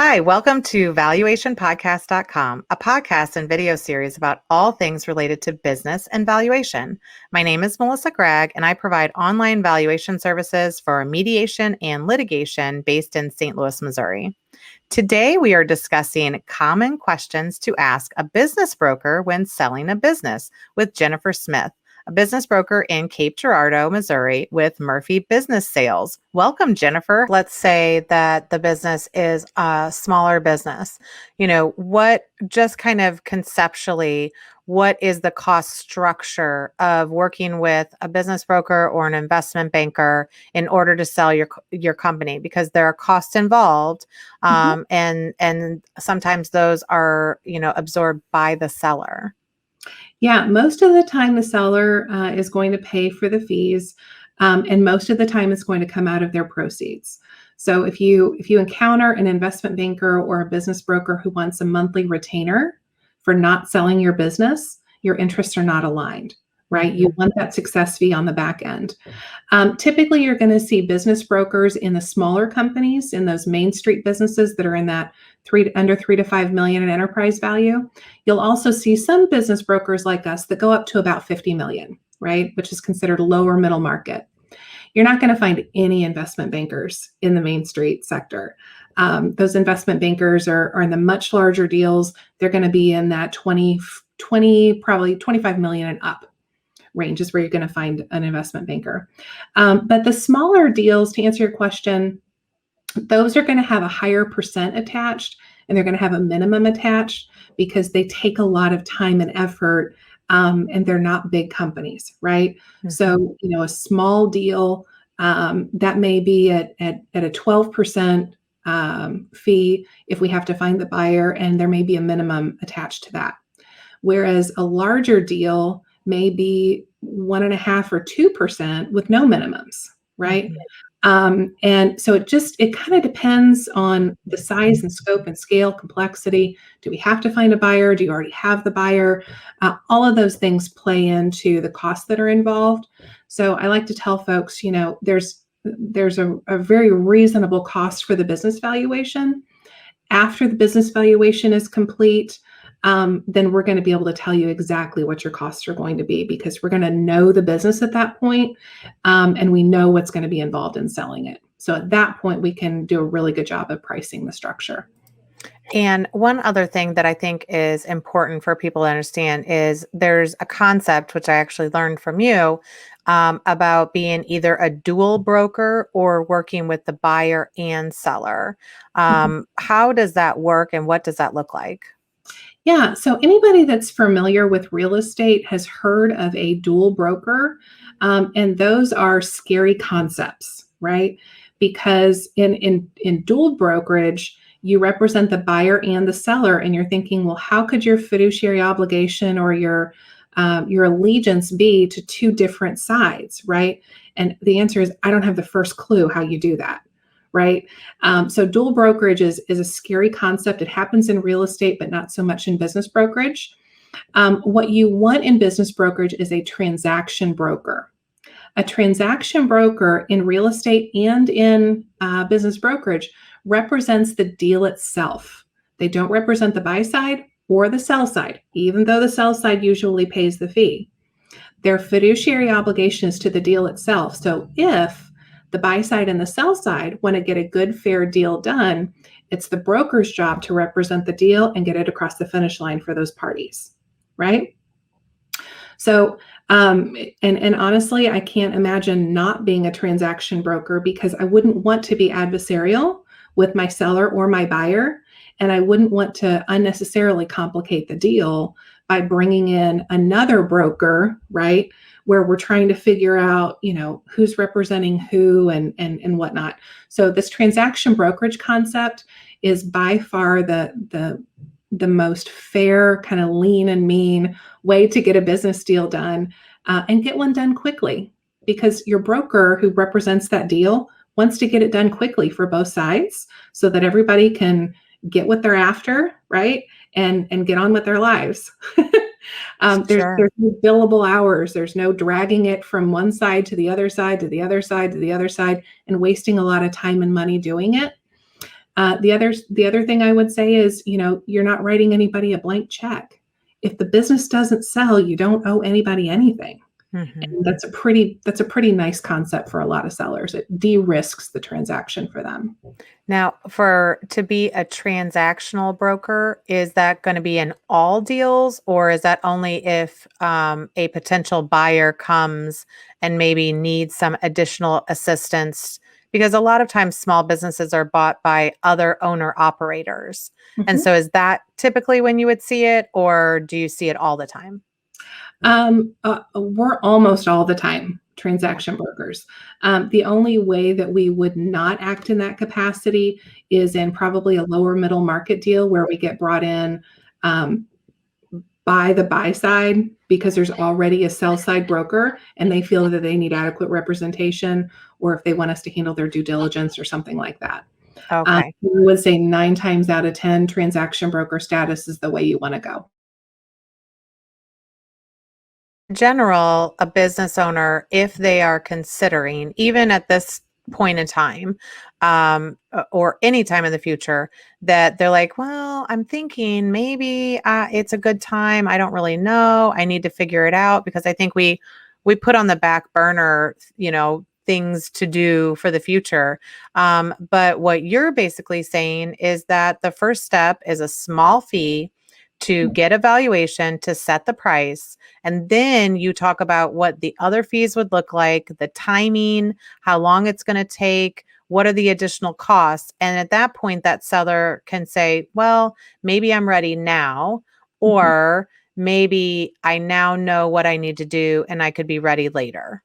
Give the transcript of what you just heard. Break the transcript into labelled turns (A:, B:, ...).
A: Hi, welcome to valuationpodcast.com, a podcast and video series about all things related to business and valuation. My name is Melissa Gregg, and I provide online valuation services for mediation and litigation based in St. Louis, Missouri. Today, we are discussing common questions to ask a business broker when selling a business with Jennifer Smith, a business broker in Cape Girardeau, Missouri with Murphy Business Sales. Welcome, Jennifer. Let's say that the business is a smaller business. What just kind of conceptually, what is the cost structure of working with a business broker or an investment banker in order to sell your company? Because there are costs involved, and sometimes those are, absorbed by the seller.
B: Yeah, most of the time the seller is going to pay for the fees, and most of the time it's going to come out of their proceeds. So if you encounter an investment banker or a business broker who wants a monthly retainer for not selling your business, your interests are not aligned, right? You want that success fee on the back end. Typically, you're going to see business brokers in the smaller companies, in those Main Street businesses that are in that under 3 to 5 million in enterprise value. You'll also see some business brokers like us that go up to about 50 million, right? Which is considered lower middle market. You're not going to find any investment bankers in the Main Street sector. Those investment bankers are in the much larger deals. They're going to be in that 20, probably 25 million and up range is where you're going to find an investment banker. But the smaller deals, to answer your question, those are going to have a higher percent attached, and they're going to have a minimum attached because they take a lot of time and effort, and they're not big companies, right? Mm-hmm. So, a small deal that may be at a 12% fee if we have to find the buyer, and there may be a minimum attached to that. Whereas a larger deal may be 1.5% or 2% with no minimums, right? Mm-hmm. And so it kind of depends on the size and scope and scale, complexity. Do we have to find a buyer? Do you already have the buyer? All of those things play into the costs that are involved. So I like to tell folks, there's a very reasonable cost for the business valuation. After the business valuation is complete, then we're going to be able to tell you exactly what your costs are going to be, because we're going to know the business at that point, and we know what's going to be involved in selling it. So at that point, we can do a really good job of pricing the structure.
A: And one other thing that I think is important for people to understand is there's a concept, which I actually learned from you, about being either a dual broker or working with the buyer and seller. How does that work, and what does that look like?
B: Yeah, so anybody that's familiar with real estate has heard of a dual broker, and those are scary concepts, right? Because in dual brokerage, you represent the buyer and the seller, and you're thinking, well, how could your fiduciary obligation or your allegiance be to two different sides, right? And the answer is, I don't have the first clue how you do that. Right. So dual brokerage is a scary concept. It happens in real estate, but not so much in business brokerage. What you want in business brokerage is a transaction broker. A transaction broker in real estate and in business brokerage represents the deal itself. They don't represent the buy side or the sell side, even though the sell side usually pays the fee. Their fiduciary obligation is to the deal itself. So if the buy side and the sell side want to get a good, fair deal done, it's the broker's job to represent the deal and get it across the finish line for those parties, right? So, and honestly, I can't imagine not being a transaction broker, because I wouldn't want to be adversarial with my seller or my buyer, and I wouldn't want to unnecessarily complicate the deal by bringing in another broker, right? Where we're trying to figure out, who's representing who and whatnot. So this transaction brokerage concept is by far the most fair, kind of lean and mean way to get a business deal done, and get one done quickly, because your broker who represents that deal wants to get it done quickly for both sides so that everybody can get what they're after, right? And get on with their lives. There's no billable hours. There's no dragging it from one side to the other side, to the other side, to the other side, and wasting a lot of time and money doing it. The other thing I would say is, you're not writing anybody a blank check. If the business doesn't sell, you don't owe anybody anything.
A: Mhm.
B: And that's a pretty nice concept for a lot of sellers. It de-risks the transaction for them.
A: Now, for to be a transactional broker, is that going to be in all deals, or is that only if a potential buyer comes and maybe needs some additional assistance? Because a lot of times small businesses are bought by other owner operators. And
B: Mhm.
A: so is that typically when you would see it, or do you see it all the time?
B: We're almost all the time transaction brokers. The only way that we would not act in that capacity is in probably a lower middle market deal where we get brought in um, by the buy side because there's already a sell side broker and they feel that they need adequate representation, or if they want us to handle their due diligence or something like that.
A: Okay.
B: I would say 9 times out of 10, transaction broker status is the way you want to go.
A: General, a business owner, if they are considering, even at this point in time, or any time in the future, that they're like, well, I'm thinking maybe it's a good time. I don't really know. I need to figure it out because I think we put on the back burner, things to do for the future. But what you're basically saying is that the first step is a small fee to get a valuation to set the price, and then you talk about what the other fees would look like, the timing, how long it's going to take, what are the additional costs. And at that point, that seller can say, well, maybe I'm ready now,
B: Mhm.
A: or maybe I now know what I need to do and I could be ready later.